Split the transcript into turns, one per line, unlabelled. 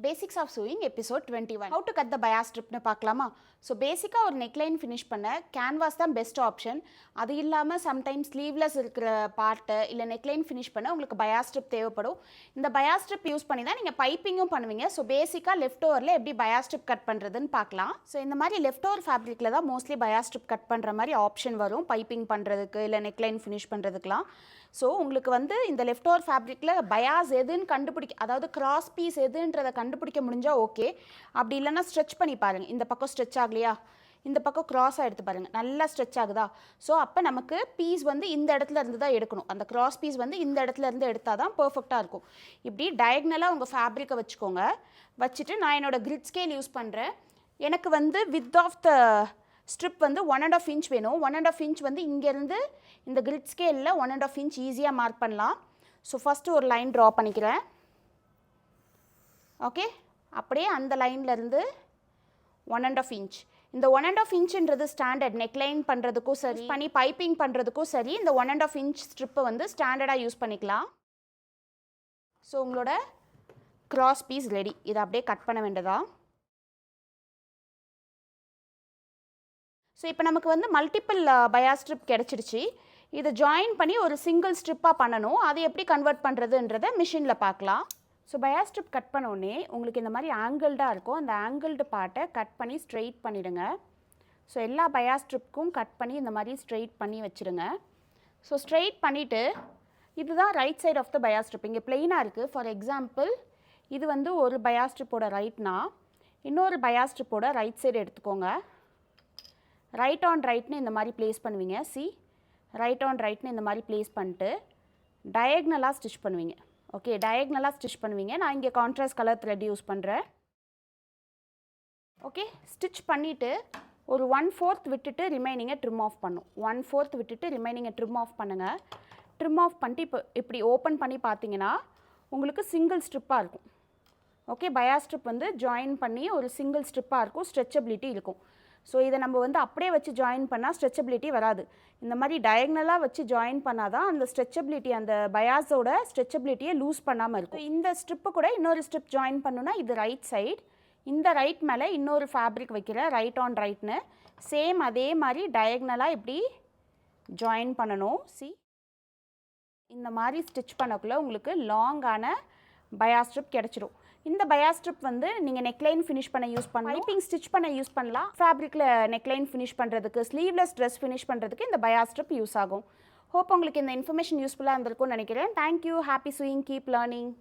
Basics of sewing episode 21. How to cut the bias ஸ்ட்ரிப்னு பார்க்கலாமா? So பேசிக்காக ஒரு நெக்லைன் ஃபினிஷ் பண்ண கேன்வாஸ் தான் பெஸ்ட் ஆப்ஷன். அது இல்லாமல் சம்டைம்ஸ் ஸ்லீவ்லெஸ் இருக்கிற பார்ட்டு இல்லை நெக்லைன் ஃபினிஷ் பண்ண உங்களுக்கு பயாஸ் ஸ்ட்ரிப் தேவைப்படும். இந்த பயாஸ் ஸ்ட்ரிப் யூஸ் பண்ணி தான் நீங்கள் பைப்பிங்கும் பண்ணுவீங்க. ஸோ பேசிக்காக லெஃப்ட் ஓவரில் எப்படி பயாஸ் ஸ்ட்ரிப் கட் பண்ணுறதுன்னு பார்க்கலாம். ஸோ இந்த மாதிரி லெஃப்ட் ஓவர் ஃபேப்ரிக்கில் தான் மோஸ்ட்லி பயாஸ் ஸ்ட்ரிப் கட் பண்ணுற மாதிரி ஆப்ஷன் வரும், பைப்பிங் பண்ணுறதுக்கு இல்லை நெக்லைன் ஃபினிஷ் பண்ணுறதுக்குலாம். ஸோ உங்களுக்கு வந்து இந்த லெஃப்ட் ஓவர் ஃபேப்ரிக்கில் பயாஸ் எதுன்னு அதாவது கிராஸ் பீஸ் எதுன்றதை கண்டுபிடிக்க முடிஞ்சால் ஓகே. அப்படி இல்லைன்னா ஸ்ட்ரெச் பண்ணி பாருங்கள். இந்த பக்கம் ஸ்ட்ரெச் ஆகலையா, இந்த பக்கம் க்ராஸாக எடுத்து பாருங்கள், நல்லா ஸ்ட்ரெச் ஆகுதா? ஸோ அப்போ நமக்கு பீஸ் வந்து இந்த இடத்துல இருந்து தான் எடுக்கணும். அந்த கிராஸ் பீஸ் வந்து இந்த இடத்துல இருந்து எடுத்தால் தான் பர்ஃபெக்டாக இருக்கும். இப்படி டயக்னலாக உங்கள் ஃபேப்ரிக்கை வச்சுக்கோங்க. வச்சுட்டு நான் என்னோடய கிரிட் ஸ்கேல் யூஸ் பண்ணுறேன். எனக்கு வந்து வித் ஆஃப் த ஸ்ட்ரிப் வந்து 1.5 inch வேணும். 1.5 inch வந்து இங்கேருந்து இந்த கிரிட் ஸ்கேலில் 1.5 inch ஈஸியாக மார்க் பண்ணலாம். ஸோ ஃபஸ்ட்டு ஒரு லைன் ட்ரா பண்ணிக்கிறேன். ஓகே, அப்படியே அந்த லைன்லேருந்து 1.5 inch. இந்த 1.5 inchன்றது ஸ்டாண்டர்ட் நெக்லைன் பண்ணுறதுக்கும் சரி, பண்ணி பைப்பிங் பண்ணுறதுக்கும் சரி, இந்த 1.5 inch ஸ்ட்ரிப்பை வந்து ஸ்டாண்டர்டாக யூஸ் பண்ணிக்கலாம். ஸோ உங்களோட கிராஸ் பீஸ் ரெடி. இதை அப்படியே கட் பண்ண வேண்டியதா. ஸோ இப்போ நமக்கு வந்து மல்டிபிள் பயாஸ் ஸ்ட்ரிப் கிடச்சிடுச்சு. இதை ஜாயின் பண்ணி ஒரு சிங்கிள் ஸ்ட்ரிப்பாக பண்ணணும். அதை எப்படி கன்வெர்ட் பண்ணுறதுன்றதை மிஷினில் பார்க்கலாம். ஸோ பயாஸ் ஸ்ட்ரிப் கட் பண்ணோடனே உங்களுக்கு இந்த மாதிரி ஆங்கிள்டாக இருக்கும். அந்த ஆங்கிள்டு பார்ட்டை கட் பண்ணி ஸ்ட்ரெயிட் பண்ணிவிடுங்க. ஸோ எல்லா பயாஸ் ஸ்ட்ரிப்புக்கும் கட் பண்ணி இந்த மாதிரி ஸ்ட்ரெயிட் பண்ணி வச்சுருங்க. ஸோ ஸ்ட்ரெயிட் பண்ணிவிட்டு இதுதான் right side of the bias strip. இங்கே பிளெயினாக இருக்குது. ஃபார் எக்ஸாம்பிள் இது வந்து ஒரு பயாஸ் ஸ்ட்ரிப்போட ரைட்னா, இன்னொரு பயாஸ் ஸ்ட்ரிப்போட ரைட் சைடு எடுத்துக்கோங்க. ரைட் ஆன் ரைட்னு இந்த மாதிரி ப்ளேஸ் பண்ணுவீங்க. ரைட் ஆன் ரைட்னு இந்த மாதிரி ப்ளேஸ் பண்ணிட்டு டயக்னலாக ஸ்டிச் பண்ணுவீங்க. ஓகே, டயக்னலாக ஸ்டிச் பண்ணுவீங்க. நான் இங்கே கான்ட்ராஸ்ட் கலர் த்ரெட் யூஸ் பண்ணுறேன். ஓகே, ஸ்டிச் பண்ணிவிட்டு ஒரு 1/4 விட்டுட்டு ரிமைனிங்கை ட்ரிம் ஆஃப் பண்ணும். 1/4 விட்டுட்டு ரிமைனிங்கை ட்ரிம் ஆஃப் பண்ணுங்கள். ட்ரிம் ஆஃப் பண்ணிட்டு இப்போ இப்படி ஓப்பன் பண்ணி பார்த்தீங்கன்னா உங்களுக்கு சிங்கிள் ஸ்ட்ரிப்பாக இருக்கும். ஓகே, பயாஸ் ஸ்ட்ரிப் வந்து ஜாயின் பண்ணி ஒரு சிங்கிள் ஸ்ட்ரிப்பாக இருக்கும், ஸ்ட்ரெச்சபிலிட்டி இருக்கும். ஸோ இதை நம்ம வந்து அப்படியே வச்சு ஜாயின் பண்ணால் ஸ்ட்ரெச்சபிலிட்டி வராது. இந்த மாதிரி டயக்னலாக வச்சு ஜாயின் பண்ணால் தான் அந்த ஸ்ட்ரெச்சபிலிட்டி, அந்த பயாஸோட ஸ்ட்ரெச்சபிலிட்டியை லூஸ் பண்ணாமல் இருக்கும். இந்த ஸ்ட்ரிப்பு கூட இன்னொரு ஸ்ட்ரிப் ஜாயின் பண்ணுன்னா இது ரைட் சைடு, இந்த ரைட் மேலே இன்னொரு ஃபேப்ரிக் வைக்கிற ரைட் ஆன் ரைட்னு சேம் அதே மாதிரி டயக்னலாக இப்படி ஜாயின் பண்ணணும். இந்த மாதிரி ஸ்டிச் பண்ணக்குள்ளே உங்களுக்கு லாங்கான பயாஸ் ஸ்ட்ரிப் கிடச்சிடும். இந்த பயாஸ் ஸ்ட்ரிப் வந்து நீங்கள் நெக்லைன் ஃபினிஷ் பண்ண யூஸ் பண்ணலாம், பைப்பிங் ஸ்டிச் பண்ண யூஸ் பண்ணலாம். ஃபேப்ரிக்கில் நெக்லைன் ஃபினிஷ் பண்ணுறதுக்கு, ஸ்லீவ்லெஸ் ட்ரெஸ் ஃபினிஷ் பண்ணுறதுக்கு இந்த பயாஸ் ஸ்ட்ரிப் யூஸ் ஆகும். ஹோப் உங்களுக்கு இந்த இன்ஃபர்மேஷன் யூஸ்ஃபுல்லாக இருந்திருக்கும்னு நினைக்கிறேன். Thank you. Happy chewing, keep learning.